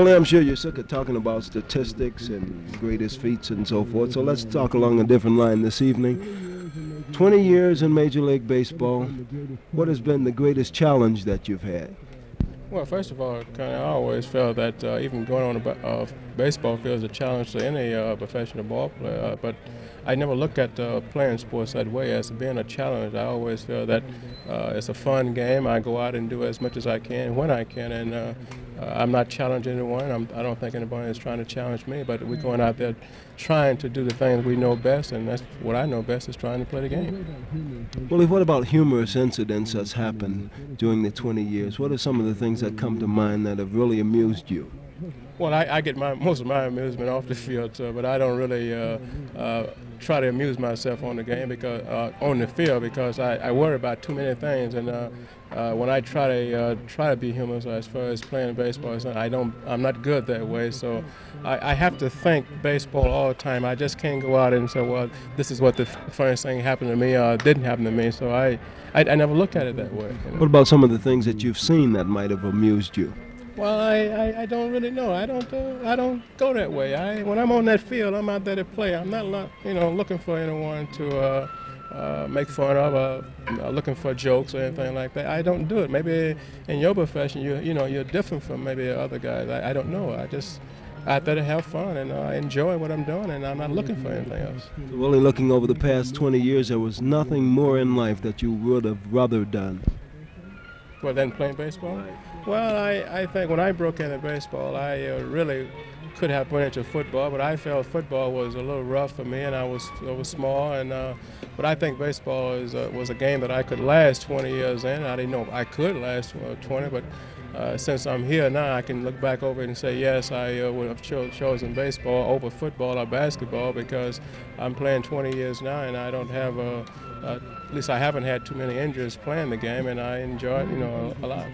Well, I'm sure you're sick of talking about statistics and greatest feats and so forth, so let's talk along a different line this evening. 20 years in Major League Baseball, what has been the greatest challenge that you've had? Well, first of all, kind of I always felt that even going on a baseball field is a challenge to any professional ball player. But I never look at playing sports that way as being a challenge. I always feel that it's a fun game. I go out and do as much as I can when I can, and I'm not challenging anyone. I don't think anybody is trying to challenge me. But we're going out there trying to do the things we know best, and that's what I know best is trying to play the game. Willie, what about humorous incidents that's happened during the 20 years? What are some of the things that come to mind that have really amused you? Well, I get most of my amusement off the field, but I don't really try to amuse myself on the game because on the field because I worry about too many things. And when I try to be humorous as far as playing baseball, I'm not good that way. So I have to think baseball all the time. I just can't go out and say, well, this is what the funniest thing happened to me or didn't happen to me. So I never look at it that way. You know? What about some of the things that you've seen that might have amused you? Well, I don't really know. I don't go that way. When I'm on that field, I'm out there to play. I'm not looking for anyone to make fun of or looking for jokes or anything like that. I don't do it. Maybe in your profession, you're different from maybe other guys. I don't know. I just out there to have fun and enjoy what I'm doing, and I'm not looking for anything else. Willie, looking over the past 20 years, there was nothing more in life that you would have rather done. Well, then playing baseball? Well, I think when I broke into baseball, I really could have went into football, but I felt football was a little rough for me, and I was small. But I think baseball was a game that I could last 20 years in. I didn't know if I could last 20, but since I'm here now, I can look back over it and say, yes, I would have chosen baseball over football or basketball because I'm playing 20 years now, and I don't have at least I haven't had too many injuries playing the game, and I enjoy it, a lot.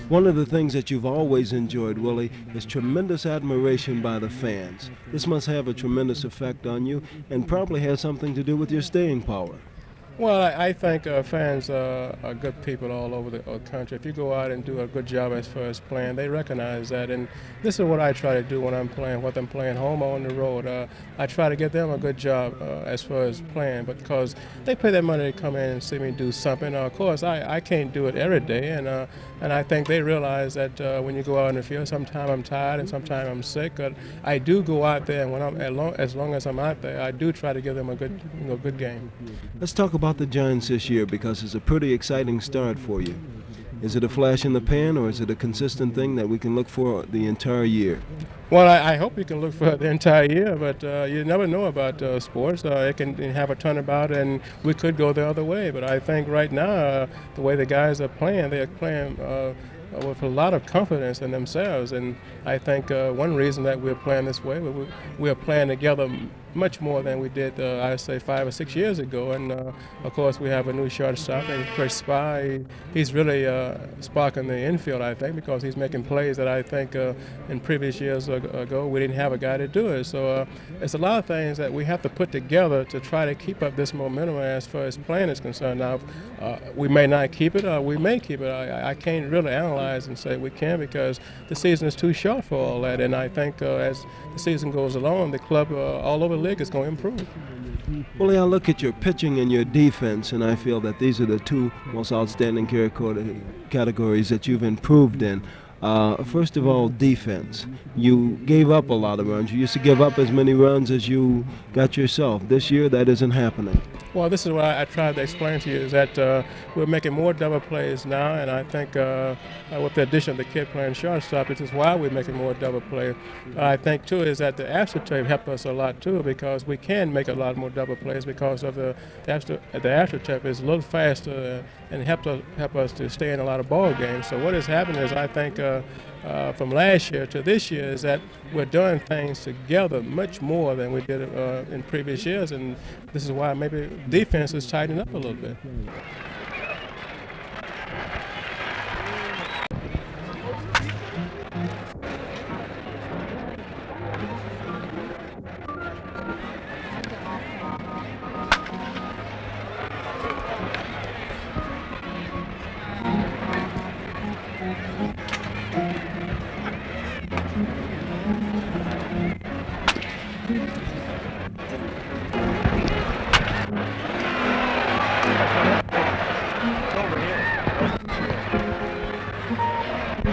One of the things that you've always enjoyed, Willie, is tremendous admiration by the fans. This must have a tremendous effect on you and probably has something to do with your staying power. Well, I think fans are good people all over the country. If you go out and do a good job as far as playing, they recognize that. And this is what I try to do when I'm playing, whether I'm playing home or on the road. I try to get them a good job as far as playing because they pay their money to come in and see me do something. Of course, I can't do it every day. And I think they realize that when you go out in the field, sometimes I'm tired and sometimes I'm sick. But I do go out there, and as long as I'm out there, I do try to give them a good game. Let's talk about the Giants this year because it's a pretty exciting start for you. Is it a flash in the pan or is it a consistent thing that we can look for the entire year? Well, I hope you can look for the entire year, but you never know about sports. It can have a turnabout, and we could go the other way. But I think right now, the way the guys are playing, they're playing with a lot of confidence in themselves. And I think one reason that we're playing this way, we're playing together much more than we did, I'd say, 5 or 6 years ago. And, of course, we have a new shortstop, and Chris Speier. He's really sparking the infield, I think, because he's making plays that I think in previous years ago we didn't have a guy to do it. So it's a lot of things that we have to put together to try to keep up this momentum as far as playing is concerned. Now, we may not keep it, or we may keep it. I can't really analyze and say we can because the season is too short for all that. And I think as the season goes along, the club all over the league is going to improve. Well, I look at your pitching and your defense, and I feel that these are the two most outstanding categories that you've improved in. First of all, defense. You gave up a lot of runs. You used to give up as many runs as you got yourself. This year, that isn't happening. Well, this is what I tried to explain to you, is that we're making more double plays now, and I think with the addition of the kid playing shortstop, this is why we're making more double plays. I think, too, is that the AstroTurf helped us a lot, too, because we can make a lot more double plays because of the AstroTurf is a little faster and help us to stay in a lot of ball games. So what has happened is I think from last year to this year is that we're doing things together much more than we did in previous years, and this is why maybe defense is tightening up a little bit.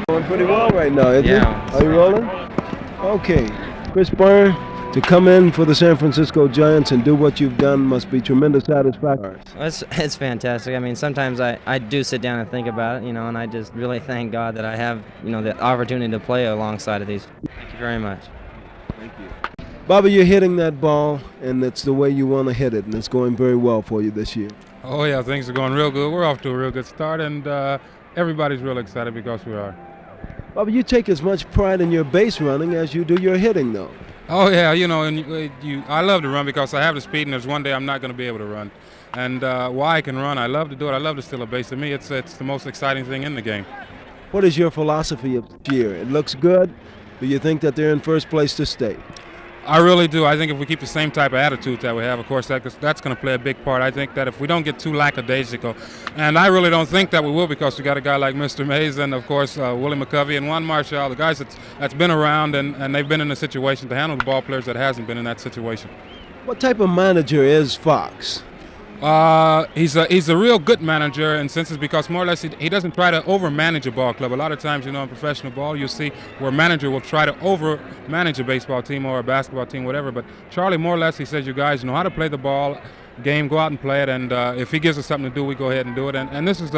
Going pretty well right now, isn't Yeah. it? Are you rolling? Okay. Chris Speier, to come in for the San Francisco Giants and do what you've done must be tremendous satisfaction. It's fantastic. I mean, sometimes I do sit down and think about it, and I just really thank God that I have, the opportunity to play alongside of these. Thank you very much. Thank you. Bobby, you're hitting that ball, and it's the way you want to hit it, and it's going very well for you this year. Oh, yeah, things are going real good. We're off to a real good start, and everybody's real excited because we are. Bobby, you take as much pride in your base running as you do your hitting, though. Oh, yeah, I love to run because I have the speed, and there's one day I'm not going to be able to run. And while I can run, I love to do it. I love to steal a base. To me, it's the most exciting thing in the game. What is your philosophy of this year? It looks good. Do you think that they're in first place to stay? I really do. I think if we keep the same type of attitude that we have, of course, that's going to play a big part. I think that if we don't get too lackadaisical, and I really don't think that we will because we got a guy like Mr. Mays and, of course, Willie McCovey and Juan Marshall, the guys that's been around and they've been in a situation to handle the ball players that hasn't been in that situation. What type of manager is Fox? He's a real good manager, and since it's because more or less he doesn't try to overmanage a ball club. A lot of times, in professional ball, you'll see where a manager will try to overmanage a baseball team or a basketball team, whatever. But Charlie, more or less, he says, you guys know how to play the ball game, go out and play it, and if he gives us something to do, we go ahead and do it. And this is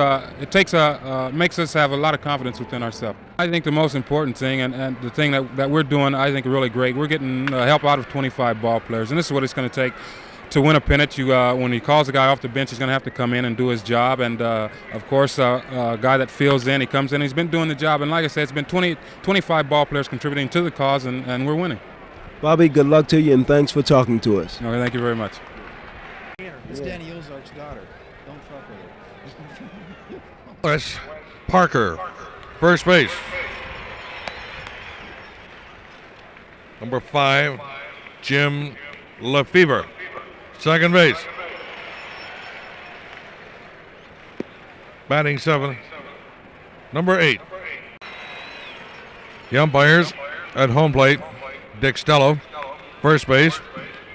makes us have a lot of confidence within ourselves. I think the most important thing, and the thing that we're doing, I think, really great. We're getting help out of 25 ball players, and this is what it's going to take. To win a pennant, when he calls a guy off the bench, he's going to have to come in and do his job. And, of course, a guy that fills in, he comes in, he's been doing the job. And like I said, it's been 25 ball players contributing to the cause, and we're winning. Bobby, good luck to you, and thanks for talking to us. Okay, thank you very much. It's Danny Ozark's daughter. Don't fuck with her. Chris Parker, first base. Number 5, Jim Lefevre, second base. Batting 7, number 8. The umpires at home plate, Dick Stello, first base.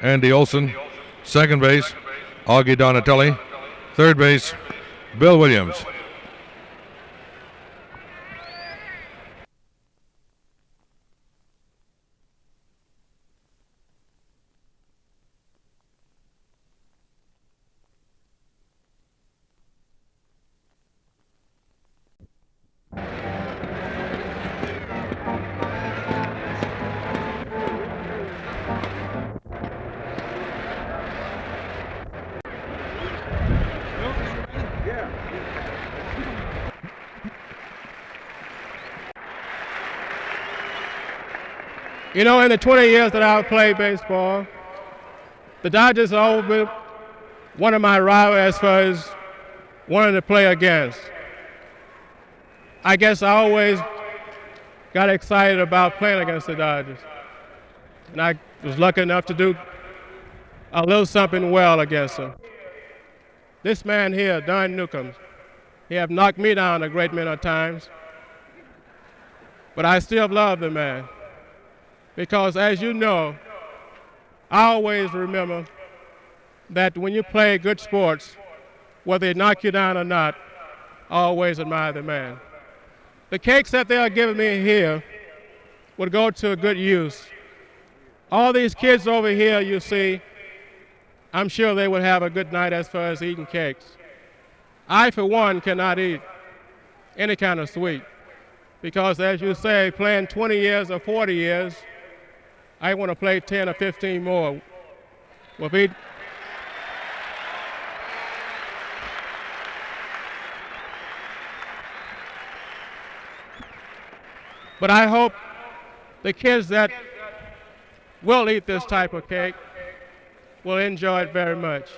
Andy Olson, second base. Augie Donatelli, third base. Bill Williams. In the 20 years that I've played baseball, the Dodgers have always been one of my rivals as far as wanting to play against. I guess I always got excited about playing against the Dodgers. And I was lucky enough to do a little something well against them. This man here, Don Newcomb, he have knocked me down a great many times, but I still love the man. Because as you know, I always remember that when you play good sports, whether they knock you down or not, I always admire the man. The cakes that they are giving me here would go to a good use. All these kids over here, you see, I'm sure they would have a good night as far as eating cakes. I, for one, cannot eat any kind of sweet because, as you say, playing 20 years or 40 years, I want to play 10 or 15 more. But I hope the kids that will eat this type of cake will enjoy it very much.